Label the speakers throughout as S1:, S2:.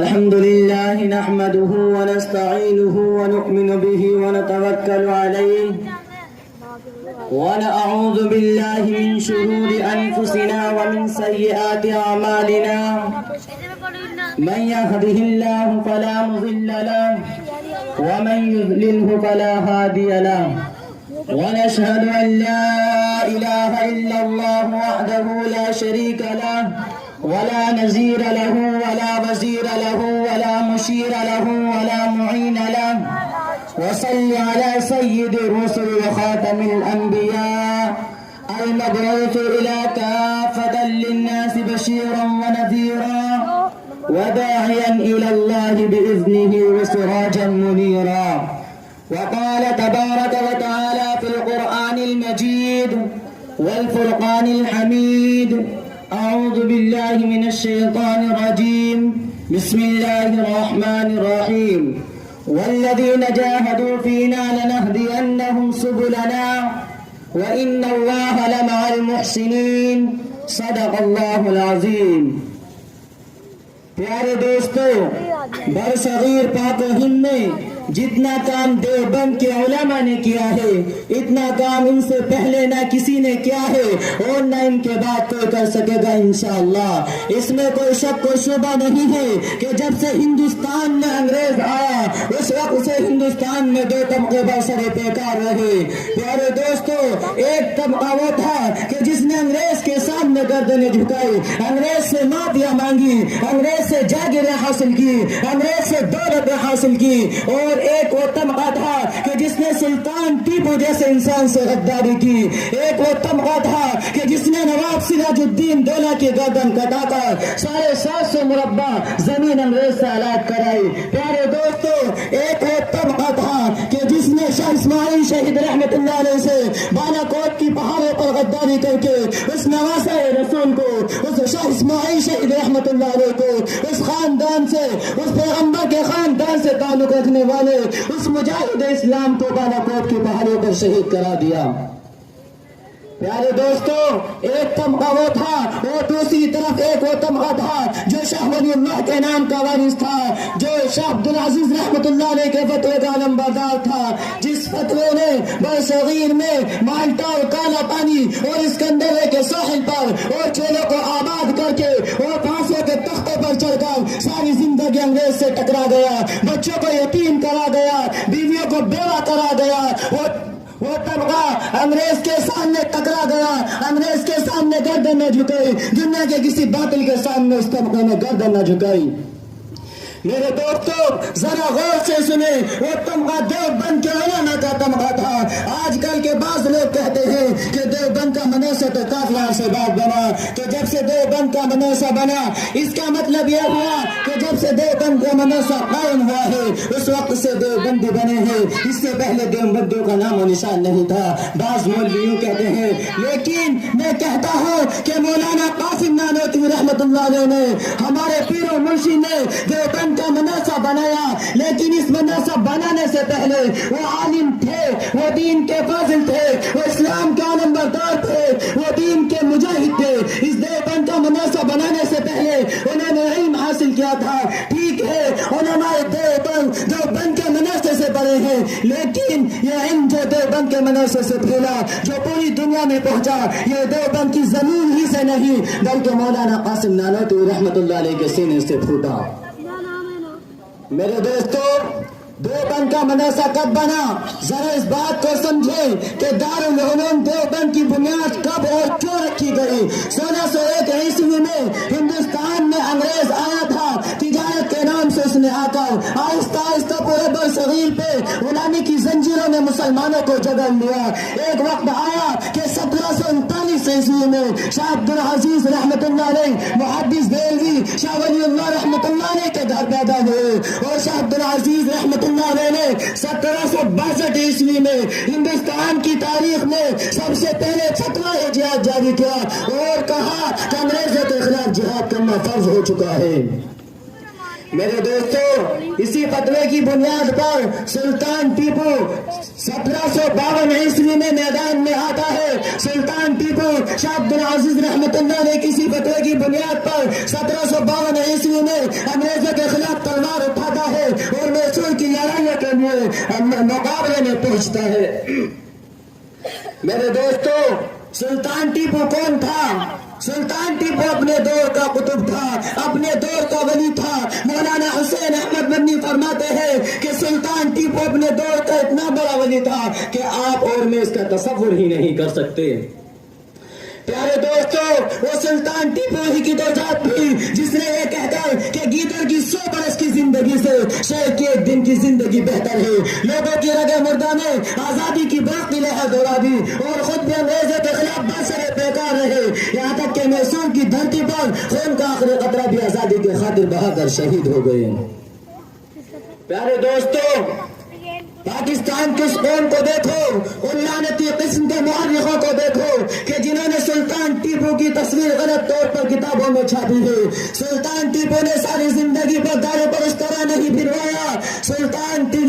S1: الحمد لله نحمده ونستعينه ونؤمن به ونتوكل عليه ونعوذ بالله من شرور أنفسنا ومن سيئات أعمالنا من يهده الله فلا مضل له ومن يضلله فلا هادي له ونشهد أن لا إله إلا الله وحده لا شريك له ولا نزير له ولا وزير له ولا مشير له ولا معين له وصل على سيد الرسل وخاتم الأنبياء المبعوث إلى كافة للناس بشيرا ونذيرا وداعيا إلى الله بإذنه وسراجا منيرا. وقال تبارك وتعالى في القرآن المجيد والفرقان الحميد: أعوذ بالله من الشيطان الرجيم، بسم الله الرحمن الرحيم، والذين جاهدوا فينا لنهدينهم سبلنا وإن الله لمع المحسنين. صدق اللہ العظیم. پیارے دوستو، برصغیر پاک و ہند میں جتنا کام دیوبند کے علماء نے کیا ہے اتنا کام ان سے پہلے نہ کسی نے کیا ہے اور نہ ان کے بعد کوئی کر سکے گا انشاءاللہ. اس میں کوئی شک و شبہ نہیں ہے کہ جب سے ہندوستان میں انگریز آیا اس وقت سے ہندوستان میں دو طبقے برسر پیکار رہے. پیارے دوستو، ایک طبقہ وہ تھا کہ جس نے انگریز کے سامنے گردنیں جھکائی، انگریز سے معافیا مانگی، انگریز سے جاگیریں حاصل کی، انگریز سے دولتیں حاصل کی، اور ایک وہ طبقہ تھا کہ جس نے سلطان ٹیپو جیسے انسان سے غداری کی. ایک وہ طبقہ تھا کہ جس نے نواب سراج الدین دولہ کی گردن کٹا کر 750 مربع زمین انگریز سے آزاد کرائی. پیارے دوستو، ایک وہ طبقہ تھا کہ جس نے شاہ اسماعیل شہید رحمت اللہ علیہ سے بالا کوٹ کی پہاڑوں پر غداری کر کے اس نواسہ رسول کو، اس شاہ اسماعیل شہید رحمت اللہ علیہ کو، اس خاندان سے، اس پیغمبر کے خاندان سے تعلق رکھنے والے اس مجاہد اسلام کو بالا کوٹ کی پہاڑوں پر شہید کرا دیا. پیارے دوستو، ایک طبقہ وہ تھا، اور دوسری طرف ایک وہ طبقہ تھا جو شاہ ولی اللہ کے نام کا وارث تھا، جو شاہ عبدالعزیز رحمت اللہ علیہ کے فتوے کا علمبردار تھا، جس فتوے نے برصغیر میں مالٹا اور کالا پانی اور اسکندریہ کے ساحل پر اور چولوں کو آباد کر کے اور پھانسیوں کے تختے پر چڑھ کر ساری زندگی انگریز سے ٹکرا گیا، بچوں کو یتیم کرا گیا، بیویوں کو بیوہ کرا گیا. وہ طبقہ انگریز کے سامنے ٹکرا گیا، انگریز کے سامنے گردن نہ جھکائی، دنیا کے کسی باطل کے سامنے اس طبقے نے گردن نہ جھکائی. میرے دوستو، ذرا غور سے سنیں، وہ طبقہ دیوبند کے علماء کا طبقہ تھا. آج کل کے بعض لوگ کہتے ہیں کہ دیوبند کا مدرسہ تو کافی عرصے بعد بنا، تو جب سے دیوبند کا مدرسہ بنا اس کا مطلب یہ ہوا کہ جب سے دیوبند کا مدرسہ قائم ہوا ہے اس وقت سے دیوبندی بنے ہیں، اس سے پہلے دیوبندیوں کا نام و نشان نہیں تھا. بعض مولویوں کہتے ہیں، لیکن میں کہتا ہوں کہ مولانا قاسم نانوتوی رحمت اللہ علیہ نے، ہمارے پیر و مرشد نے دیوبند کا مدرسہ بنایا، لیکن اس مدرسہ بنانے سے پہلے وہ عالم تھے، وہ دین کے فاضل تھے، وہ اسلام کے علمبردار تھے، وہ دین کے مجاہد تھے. اس دیوبند کا مدرسہ بنانے سے پہلے انہوں نے علم حاصل کیا تھا. ٹھیک ہے، علماء دیوبند کے مدرسے سے پڑھے ہیں، لیکن یہ علم جو دیوبند کے مدرسے سے پھیلا، جو پوری دنیا میں پہنچا، یہ دیوبند کی زمین ہی سے نہیں بلکہ مولانا قاسم نانوتوی رحمت اللہ علیہ کے سینے سے پھوٹا. میرے دوستو، دیوبند کا مدرسہ کب بنا؟ ذرا اس بات کو سمجھیں کہ دارالعلوم دیوبند کی بنیاد کب اور کیوں رکھی گئی. 1601 عیسوی میں ہندوستان میں انگریز آیا تھا. تجارت کے نام سے اس نے آ کر آہستہ آہستہ پورے برصغیر پہ غلامی کی زنجیروں نے مسلمانوں کو جگڑ لیا. ایک وقت آیا کہ 1739 عیسوی میں شاہ عبدالعزیز رحمت اللہ علیہ، محدث دہلوی شاہ ولی اللہ رحمت اللہ علیہ کے گھر پیدا ہوئے، اور شاہ عبدالعزیز رحمت اللہ علیہ نے 1762 عیسوی میں ہندوستان کی تاریخ میں سب سے پہلے فتویٰ جہاد جاری کیا اور کہا کہ انگریزوں کے خلاف جہاد کرنا فرض ہو چکا ہے. میرے دوستو، اسی فتوے کی بنیاد پر سلطان ٹیپو 1752 عیسوی میں میدان میں آتا ہے۔ سلطان ٹیپو شاہ عبد العزیز رحمت اللہ نے کسی فتوے کی بنیاد پر 1752 عیسوی میں انگریزوں کے خلاف تلوار اٹھاتا ہے اور میسور کی لڑائی کے لیے مقابلے میں پہنچتا ہے۔ میرے دوستو، سلطان ٹیپو کون تھا؟ سلطان ٹیپو اپنے دور کا قطب تھا، اپنے دور کا ولی تھا۔ مولانا حسین احمد مدنی فرماتے ہیں کہ سلطان ٹیپو اپنے دور کا اتنا بڑا ولی تھا کہ آپ اور میں اس کا تصور ہی نہیں کر سکتے۔ پیارے دوستو، وہ سلطان ٹیپو ہی کی تو ذات تھی جس نے یہ کہہ کر کہ گیدڑ کی 100 برس کی زندگی سے شیر کی 1 دن کی زندگی بہتر ہے، لوگوں کی رگے مردہ میں آزادی کی باقی لہر دوڑا دی اور خود بھی انگریزوں کے خلاف برسر پیکار رہے، یہاں تک کہ میسور کی دھرتی پر خون کا آخری قطرہ بھی آزادی کے خاطر بہا کر شہید ہو گئے۔ پیارے دوستو، پاکستان کے اس قوم کو دیکھو، ان لعنتی قسم کے مورخوں کو دیکھو کہ جنہوں نے سلطان ٹیپو کی تصویر غلط طور پر کتابوں میں چھاپی ہے۔ سلطان ٹیپو نے ساری زندگی پر دارے پر اس طرح نہیں پھروایا،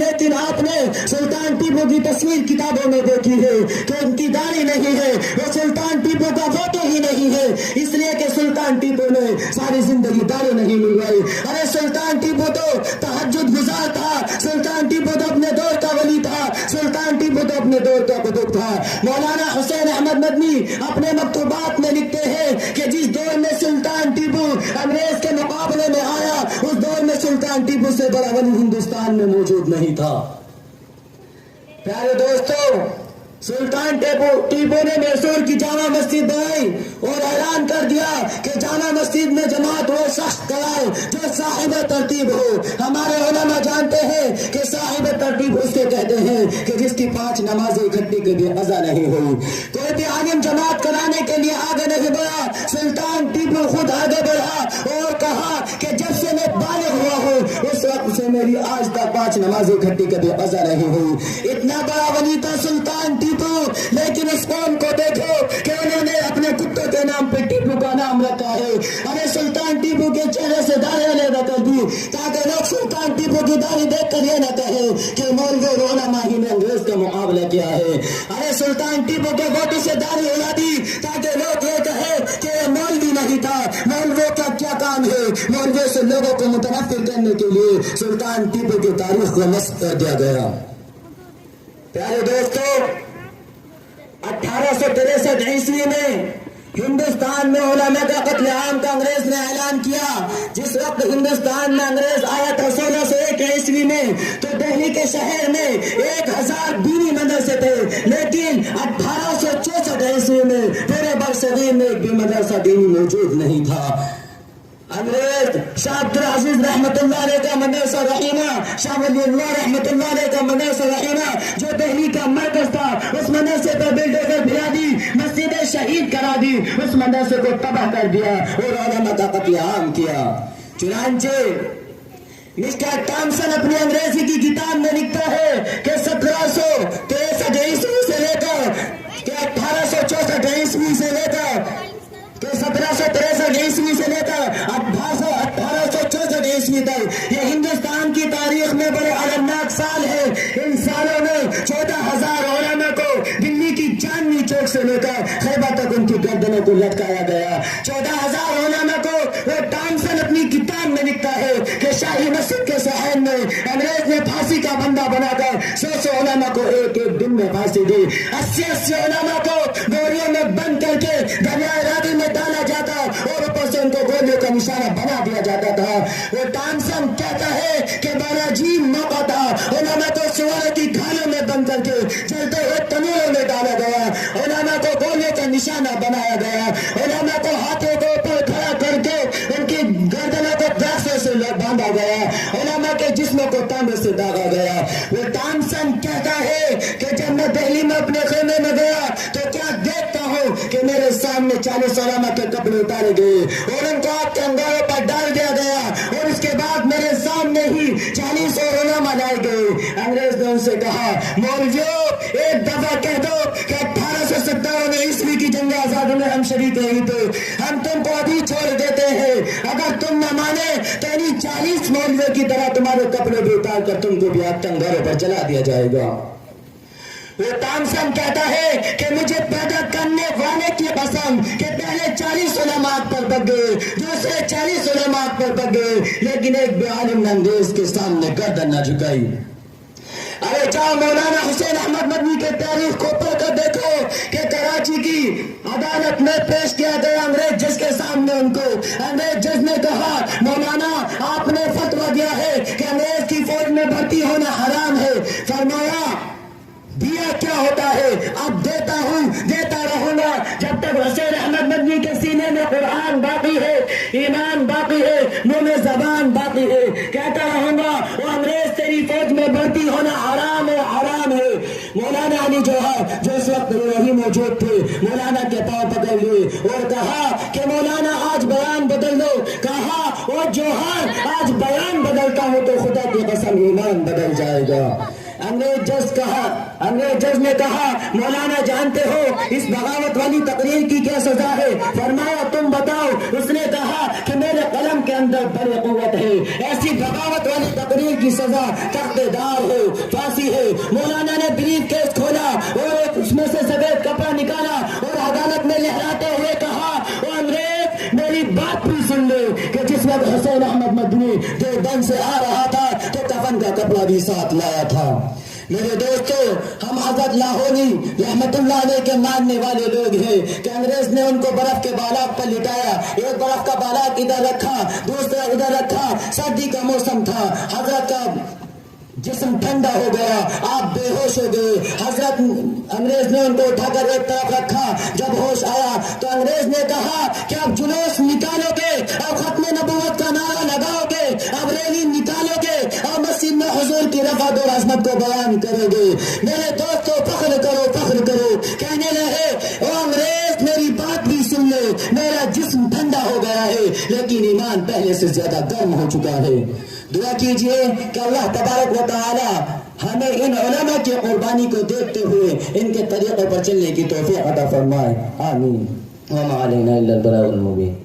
S1: لیکن آپ نے سلطان ٹیپو کی تصویر کتابوں میں دیکھی ہے کہ ان کی داڑھی نہیں ہے، وہ سلطان ٹیپو کا فوٹو ہی نہیں ہے، اس لیے کہ سلطان ٹیپو نے ساری زندگی داڑھی نہیں منگوائی۔ ارے سلطان ٹیپو تو تہجد گزار تھا، سلطان ٹیپو تو اپنے دور کا ولی تھا، سلطان ٹیپو تو اپنے دور کا قطب تھا۔ مولانا حسین احمد مدنی اپنے مکتوبات میں لکھتے ہیں کہ جس دور میں سلطان ٹیپو انگریز کے مقابلے میں آیا، اس دور میں سلطان ٹیپو سے بڑا ولی ہندوستان میں موجود نہیں تھا۔ پیارے دوستو، سلطان ٹیپو نے میسور کی جامع مسجد بنائی اور اعلان کر دیا کہ جامع مسجد میں جماعت وہ شخص کرائے جو صاحب ترتیب ہو۔ ہمارے علماء جانتے ہیں کہ صاحب ترتیب اس کے کہتے ہیں کہ جس کی 5 نمازیں اکٹھی کبھی قضا نہیں ہوئی۔ کوئی بھی عالم جماعت کرانے کے لیے آگے نہیں بڑھا، سلطان ٹیپو خود آگے بڑھا اور کہا کہ جب سے میں بالغ ہوا ہوں اس وقت سے میری آج تک 5 نمازیں اکٹھی کبھی قضا نہیں ہوئی۔ اتنا بڑا ولی تھا سلطان ٹیپو، لیکن اس قوم کو دیکھو کہ انہوں نے اپنے کتوں کے نام پہ ٹیپو کا نام رکھا ہے۔ ارے سلطان ٹیپو کے چہرے سے داڑھی علیحدہ کر دی تاکہ لوگ سلطان ٹیپو کی داڑھی دیکھ کر یہ نہ کہے کہ مولوی علماء ہی نے انگریز کا مقابلہ کیا ہے۔ ارے سلطان ٹیپو کے گوٹی سے داڑھی اڑا دی تاکہ لوگ یہ کہے کہ یہ مولوی نہیں تھا، مولویوں کا کیا کام ہے۔ مولویوں سے لوگوں کو متنفر کرنے کے لیے سلطان ٹیپو کی تاریخ کو نسخ کر دیا گیا۔ پیارے دوستو، 1863 عیسوی میں ہندوستان میں علماء کا قتل عام کا انگریز نے اعلان کیا۔ جس وقت ہندوستان میں انگریز آیا تھا 1601 عیسوی میں، تو دہلی کے شہر میں 1000 دینی مدرسے تھے، لیکن 1864 عیسوی میں پورے برصغیر میں ایک بھی مدرسہ دینی موجود نہیں تھا۔ انگریز شاہ عبد العزیز رحمت اللہ علیہ کا مدرسہ رحیمہ، شاہ ولی اللہ رحمت اللہ علیہ کا مدرسہ رحیمہ جو دہلی کا مرکز تھا، اس مدرسے پر بلڈوزر بھجا دی، مسجد شہید کرا دی، اس مدرسے کو تباہ کر دیا اور علماء کا قتل عام کیا۔ چنانچہ مسٹر ٹامسن اپنی انگریزی کی کتاب میں لکھتا ہے کہ 1763 عیسوی سے لے کر 1864 عیسوی سے لے کر 1763 عیسوی سے لے کر 1864 عیسوی تک یہ ہندوستان کی تاریخ میں بڑے المناک سال ہے۔ ان سالوں میں 14,000 علماء کو دلی کی چاندنی چوک سے لے کر خیبر تک ان کی گردنوں کو لٹکایا گیا۔ 14,000 علماء کو وہ ٹامسن اپنی کتاب میں لکھتا ہے کہ شاہی مسجد کے صحن میں انگریز نے پھانسی کا بندہ بنا کر 100 علماء کو ایک دن میں پھانسی دی۔ 80 علماء کو گولیوں میں بند کر کے دریائے راوی میں ڈالا جاتا اور اوپر سے ان کو گولیوں کا نشانہ بنا دیا جاتا تھا۔ وہ ٹامسن کہتا ہے کہ بالاجیم موقع تھا، علماء کو سوارے کی کھالوں میں بند کر کے چلتے ہوئے تنوروں میں ڈالا گیا، علماء کو گولیوں کا نشانہ بنایا گیا، علماء کو ہاتھوں کے اوپر کھڑا کر کے ان کی گردنوں کو داسوں سے باندھا گیا، علماء کے جسموں کو تانبے سے داغا گیا۔ وہ ٹامسن کہتا ہے کہ جب میں دہلی میں اپنے خیمے میں گیا تو کیا دیکھتا ہوں کہ میرے سامنے 40 علماء کے کپڑے اتارے گئے اور ان کو آگ کے انگاروں پر ڈال دیا گیا اور اس کے بعد میرے سامنے ہی 40 اور علماء لائے گئے۔ انگریز نے ان سے کہا، مولویو ایک دفعہ کہہ دو کہ 1857 عیسوی کی جنگ آزادی میں ہم شریک نہیں تھے، ہم تم کو ابھی چھوڑ دیتے ہیں۔ اگر تم نہ مانے تو انہیں 40 مولویوں کی طرح تمہارے کپڑے بھی اتار کر تم کو بھی آتش گھروں پر جلا دیا جائے گا۔ وہ تامسن کہتا ہے کہ مجھے پیدا کرنے والے کی قسم کہ پہلے 40 علماء پر بگ گئے، دوسرے 40 علماء پر بگ گئے، لیکن ایک بے عالم نے انگریز کے سامنے گردن نہ جھکائی۔ ارے جاؤ مولانا حسین احمد مدنی کے تاریخ کو پڑھ کر دیکھو کہ کراچی کی عدالت میں پیش کیا گیا انگریز جج کے سامنے ان کو۔ انگریز جج نے کہا مولانا آپ نے فتویٰ دیا ہے کہ انگریز کی فوج میں بھرتی ہونا حرام ہے۔ فرمایا دیا کیا ہوتا ہے؟ اب دیتا ہوں، دیتا رہوں گا جب تک حسین احمد مدنی کے سینے میں قرآن باقی ہے، ایمان باقی ہے، منہ میں زبان باقی ہے، کہتا رہوں گا وہ انگریز تیری فوج میں بھرتی ہونا حرام ہے، حرام ہے۔ مولانا علی جوہر جو اس وقت وہی موجود تھے، مولانا کے پاؤں پکڑ لیے اور کہا کہ مولانا آج بیان بدل دو۔ کہا وہ جوہر آج بیان بدلتا ہوں تو خدا کی قسم ایمان بدل جائے گا۔ انگریز جج نے کہا مولانا جانتے ہو اس بغاوت والی تقریر کی کیا سزا ہے؟ فرمایا تم بتاؤ۔ اس نے کہا کہ میرے قلم کے اندر بڑی قوت ہے، ایسی بغاوت والی تقریر کی سزا تخت دار ہے، پھانسی ہے۔ مولانا نے بریف کیس کھولا اور اس میں سے سفید کپڑا نکالا اور عدالت میں لہراتے ہوئے کہا وہ انگریز میری بات بھی سن لے کہ جس وقت حسین احمد مدنی دیوبند سے آ رہا تھا تو کفن کا کپڑا بھی ساتھ لایا تھا۔ میرے دوستو، ہم حضرت لاہوری رحمت اللہ علیہ کے ماننے والے لوگ ہیں کہ انگریز نے ان کو برف کے بالاک پر لٹایا، ایک برف کا بالاک ادھر رکھا، دوسرا ادھر رکھا، سردی کا موسم تھا، حضرت کا جسم ٹھنڈا ہو گیا، آپ بے ہوش ہو گئے۔ حضرت انگریز نے ان کو اٹھا کر ایک طرف رکھا، جب ہوش آیا تو انگریز نے کہا کہ اب جلوس نکالو گے، اب ختم نبوت کا نعرہ لگاؤ گے، اب ریلی نکالو گے اور مسجد میں حضور کی رفعت اور عظمت کو بیان کرو گے۔ میرے دوستو فخر کرو، فخر کرو۔ کہنے لگے او انگریز میری بات بھی سن لے، میرا جسم ٹھنڈا ہو گیا ہے لیکن ایمان پہلے سے زیادہ گرم ہو چکا ہے۔ دعا کیجئے کہ اللہ تبارک و تعالی ہمیں ان علماء کی قربانی کو دیکھتے ہوئے ان کے طریقوں پر چلنے کی توفیق عطا فرمائے، آمین۔ وما علینا الا البلاغ المبین۔